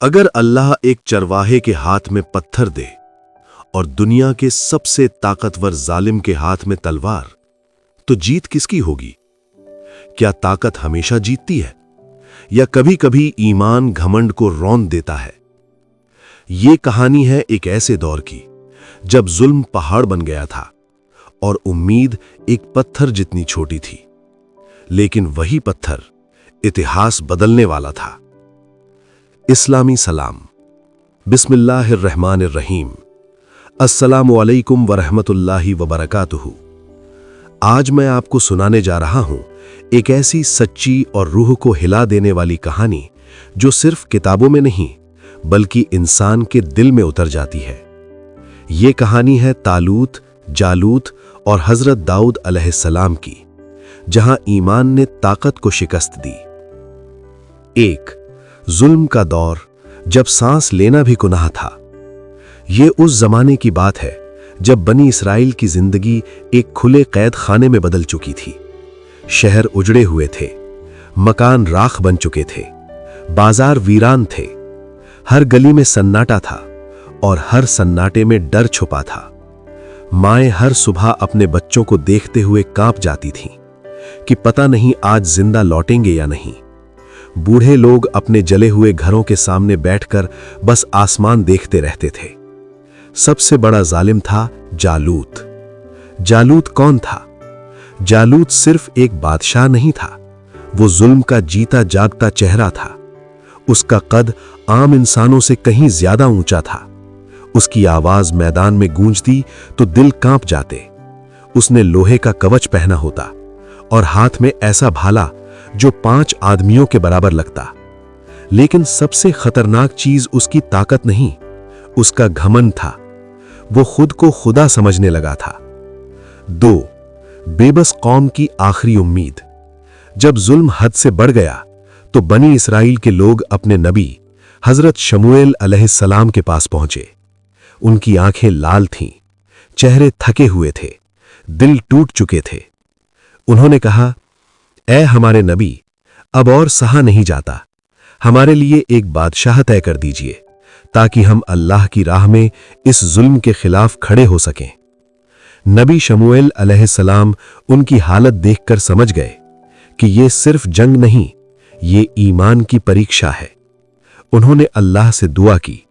अगर अल्लाह एक चरवाहे के हाथ में पत्थर दे और दुनिया के सबसे ताकतवर जालिम के हाथ में तलवार, तो जीत किसकी होगी? क्या ताकत हमेशा जीतती है या कभी कभी ईमान घमंड को रौंद देता है? ये कहानी है एक ऐसे दौर की जब जुल्म पहाड़ बन गया था और उम्मीद एक पत्थर जितनी छोटी थी, लेकिन वही पत्थर इतिहास बदलने वाला था। इस्लामी सलाम। बिस्मिल्लाहिर्रहमानिर्रहीम। अस्सलामु अलैकुम वरहमतुल्लाहि वबरकातुहू। आज मैं आपको सुनाने जा रहा हूं एक ऐसी सच्ची और रूह को हिला देने वाली कहानी जो सिर्फ किताबों में नहीं बल्कि इंसान के दिल में उतर जाती है। ये कहानी है तालूत, जालूत और हजरत दाऊद अलैहिस्सलाम की, जहां ईमान ने ताकत को शिकस्त दी। एक जुल्म का दौर, जब सांस लेना भी गुनाह था। ये उस जमाने की बात है जब बनी इसराइल की जिंदगी एक खुले कैद खाने में बदल चुकी थी। शहर उजड़े हुए थे, मकान राख बन चुके थे, बाजार वीरान थे, हर गली में सन्नाटा था और हर सन्नाटे में डर छुपा था। माएं हर सुबह अपने बच्चों को देखते हुए कांप जाती थीं कि पता नहीं आज जिंदा लौटेंगे या नहीं। बूढ़े लोग अपने जले हुए घरों के सामने बैठकर बस आसमान देखते रहते थे। सबसे बड़ा जालिम था जालूत। जालूत कौन था? जालूत सिर्फ एक बादशाह नहीं था, वो जुल्म का जीता जागता चेहरा था। उसका कद आम इंसानों से कहीं ज्यादा ऊंचा था। उसकी आवाज मैदान में गूंजती तो दिल कांप जाते। उसने लोहे का कवच पहना होता और हाथ में ऐसा भाला जो 5 आदमियों के बराबर लगता। लेकिन सबसे खतरनाक चीज उसकी ताकत नहीं, उसका घमंड था। वो खुद को खुदा समझने लगा था। 2 बेबस कौम की आखिरी उम्मीद। जब जुल्म हद से बढ़ गया तो बनी इसराइल के लोग अपने नबी हजरत शमूएल अलैहिस्सलाम के पास पहुंचे। उनकी आंखें लाल थीं, चेहरे थके हुए थे, दिल टूट चुके थे। उन्होंने कहा, ऐ हमारे नबी, अब और सहा नहीं जाता। हमारे लिए एक बादशाह तय कर दीजिए ताकि हम अल्लाह की राह में इस जुल्म के खिलाफ खड़े हो सकें। नबी शमूएल अलैहिस्सलाम उनकी हालत देखकर समझ गए कि ये सिर्फ जंग नहीं, ये ईमान की परीक्षा है। उन्होंने अल्लाह से दुआ की।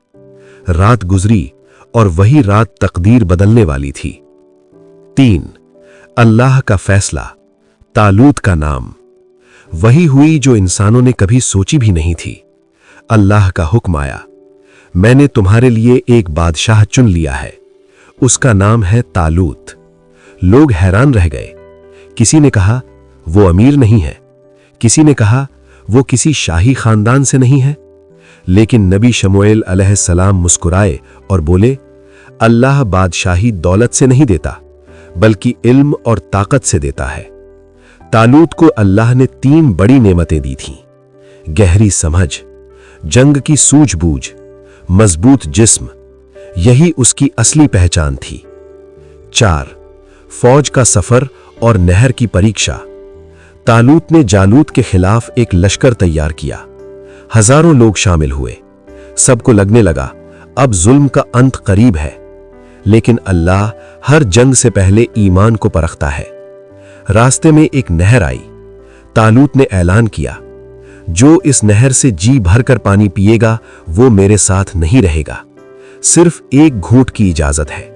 रात गुजरी और वही रात तकदीर बदलने वाली थी। 3 अल्लाह का फैसला। तालूत का नाम। वही हुई जो इंसानों ने कभी सोची भी नहीं थी। अल्लाह का हुक्म आया, मैंने तुम्हारे लिए एक बादशाह चुन लिया है, उसका नाम है तालूत। लोग हैरान रह गए। किसी ने कहा वो अमीर नहीं है, किसी ने कहा वो किसी शाही खानदान से नहीं है। लेकिन नबी शमूएल अलैहिस्सलाम मुस्कुराए और बोले, अल्लाह बादशाही दौलत से नहीं देता बल्कि इल्म और ताकत से देता है। तालूत को अल्लाह ने 3 बड़ी नेमतें दी थीं। गहरी समझ, जंग की सूझबूझ, मजबूत जिस्म, यही उसकी असली पहचान थी। 4 फौज का सफर और नहर की परीक्षा। तालूत ने जालूत के खिलाफ एक लश्कर तैयार किया। हजारों लोग शामिल हुए। सबको लगने लगा अब जुल्म का अंत करीब है। लेकिन अल्लाह हर जंग से पहले ईमान को परखता है। रास्ते में एक नहर आई। तालूत ने ऐलान किया, जो इस नहर से जी भरकर पानी पिएगा वो मेरे साथ नहीं रहेगा। सिर्फ एक घूंट की इजाजत है।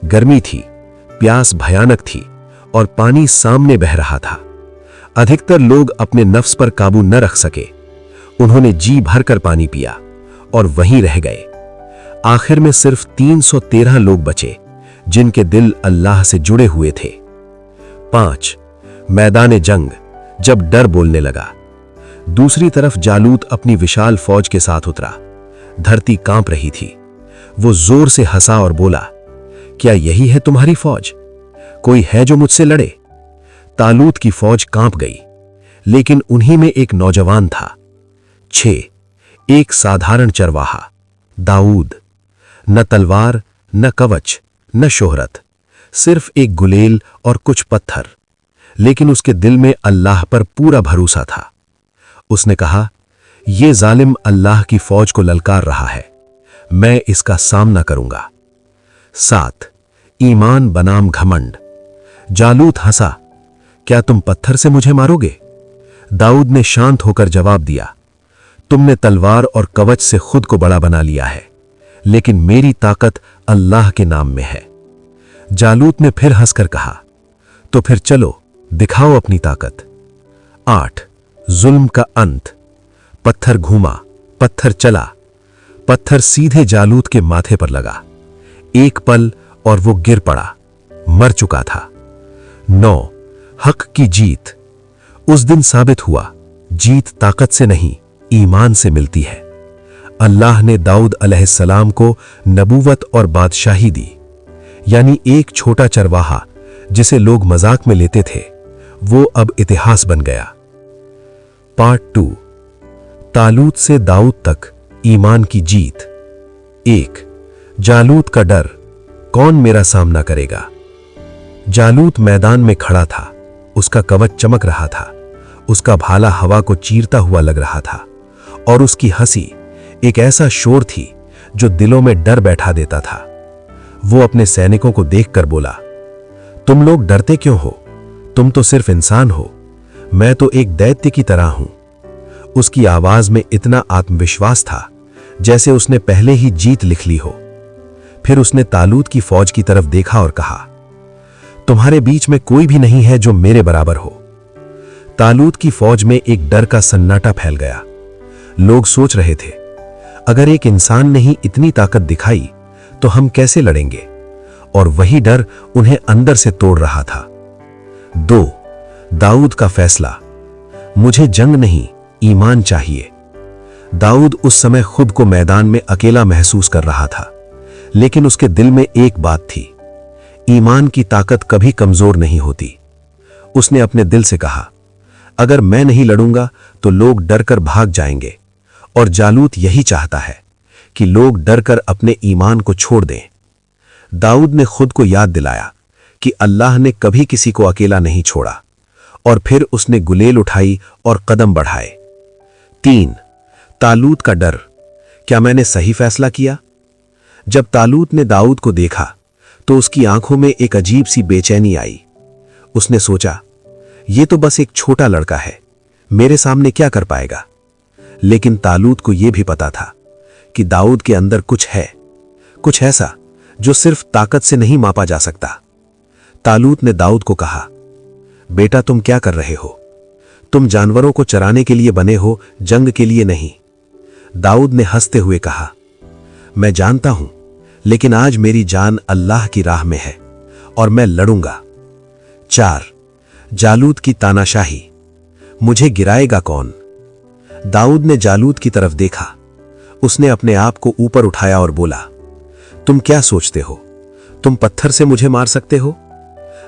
गर्मी थी, प्यास भयानक थी और पानी सामने बह रहा था। अधिकतर लोग अपने नफ्स पर काबू न रख सके। उन्होंने जी भरकर पानी पिया और वहीं रह गए। आखिर में सिर्फ 313 लोग बचे जिनके दिल अल्लाह से जुड़े हुए थे। 5 मैदान जंग, जब डर बोलने लगा। दूसरी तरफ जालूत अपनी विशाल फौज के साथ उतरा। धरती कांप रही थी। वो जोर से हंसा और बोला, क्या यही है तुम्हारी फौज? कोई है जो मुझसे लड़े? तालूत की फौज कांप गई, लेकिन उन्हीं में एक नौजवान था। 6 एक साधारण चरवाहा, दाऊद। न तलवार, न कवच, न शोहरत, सिर्फ एक गुलेल और कुछ पत्थर, लेकिन उसके दिल में अल्लाह पर पूरा भरोसा था। उसने कहा, ये जालिम अल्लाह की फौज को ललकार रहा है, मैं इसका सामना करूंगा। 7. ईमान बनाम घमंड। जालूत हंसा, क्या तुम पत्थर से मुझे मारोगे? दाऊद ने शांत होकर जवाब दिया, तुमने तलवार और कवच से खुद को बड़ा बना लिया है, लेकिन मेरी ताकत अल्लाह के नाम में है। जालूत ने फिर हंसकर कहा, तो फिर चलो दिखाओ अपनी ताकत। 8. जुल्म का अंत। पत्थर घूमा, पत्थर चला, पत्थर सीधे जालूत के माथे पर लगा। एक पल और वो गिर पड़ा, मर चुका था। 9. हक की जीत। उस दिन साबित हुआ, जीत ताकत से नहीं, ईमान से मिलती है। अल्लाह ने दाऊद अलैहिस्सलाम को नबूवत और बादशाही दी, यानी एक छोटा चरवाहा जिसे लोग मजाक में लेते थे, वो अब इतिहास बन गया। पार्ट 2। तालूत से दाऊद तक ईमान की जीत। 1. जालूत का डर, कौन मेरा सामना करेगा? जालूत मैदान में खड़ा था, उसका कवच चमक रहा था, उसका भाला हवा को चीरता हुआ लग रहा था, और उसकी हंसी एक ऐसा शोर थी जो दिलों में डर बैठा देता था। वो अपने सैनिकों को देखकर बोला, तुम लोग डरते क्यों हो? तुम तो सिर्फ इंसान हो, मैं तो एक दैत्य की तरह हूं। उसकी आवाज में इतना आत्मविश्वास था जैसे उसने पहले ही जीत लिख ली हो। फिर उसने तालूत की फौज की तरफ देखा और कहा, तुम्हारे बीच में कोई भी नहीं है जो मेरे बराबर हो। तालूत की फौज में एक डर का सन्नाटा फैल गया। लोग सोच रहे थे, अगर एक इंसान ने ही इतनी ताकत दिखाई तो हम कैसे लड़ेंगे? और वही डर उन्हें अंदर से तोड़ रहा था। 2. दाऊद का फैसला। मुझे जंग नहीं, ईमान चाहिए। दाऊद उस समय खुद को मैदान में अकेला महसूस कर रहा था, लेकिन उसके दिल में एक बात थी, ईमान की ताकत कभी कमजोर नहीं होती। उसने अपने दिल से कहा, अगर मैं नहीं लड़ूंगा तो लोग डरकर भाग जाएंगे, और जालूत यही चाहता है कि लोग डरकर अपने ईमान को छोड़ दें। दाऊद ने खुद को याद दिलाया कि अल्लाह ने कभी किसी को अकेला नहीं छोड़ा, और फिर उसने गुलेल उठाई और कदम बढ़ाए। 3. तालूत का डर, क्या मैंने सही फैसला किया? जब तालूत ने दाऊद को देखा तो उसकी आंखों में एक अजीब सी बेचैनी आई। उसने सोचा, ये तो बस एक छोटा लड़का है, मेरे सामने क्या कर पाएगा? लेकिन तालूत को यह भी पता था कि दाऊद के अंदर कुछ है, कुछ ऐसा जो सिर्फ ताकत से नहीं मापा जा सकता। तालूत ने दाऊद को कहा, बेटा तुम क्या कर रहे हो? तुम जानवरों को चराने के लिए बने हो, जंग के लिए नहीं। दाऊद ने हंसते हुए कहा, मैं जानता हूं, लेकिन आज मेरी जान अल्लाह की राह में है और मैं लड़ूंगा। 4. जालूत की तानाशाही। मुझे गिराएगा कौन? दाऊद ने जालूत की तरफ देखा। उसने अपने आप को ऊपर उठाया और बोला, तुम क्या सोचते हो? तुम पत्थर से मुझे मार सकते हो?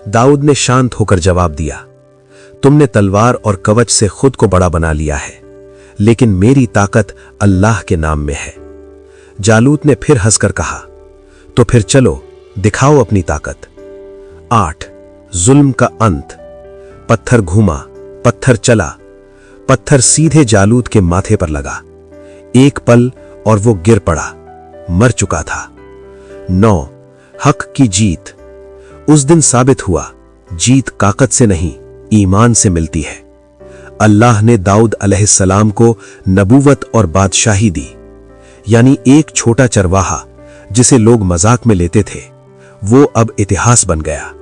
दाऊद ने शांत होकर जवाब दिया, तुमने तलवार और कवच से खुद को बड़ा बना लिया है, लेकिन मेरी ताकत अल्लाह के नाम में है। जालूत ने फिर हंसकर कहा, तो फिर चलो दिखाओ अपनी ताकत। 8. जुल्म का अंत। पत्थर घूमा, पत्थर चला, पत्थर सीधे जालूत के माथे पर लगा। एक पल और वो गिर पड़ा, मर चुका था। 9. हक की जीत। उस दिन साबित हुआ, जीत ताकत से नहीं, ईमान से मिलती है। अल्लाह ने दाऊद अलैहिस्सलाम को नबूवत और बादशाही दी, यानी एक छोटा चरवाहा जिसे लोग मजाक में लेते थे, वो अब इतिहास बन गया।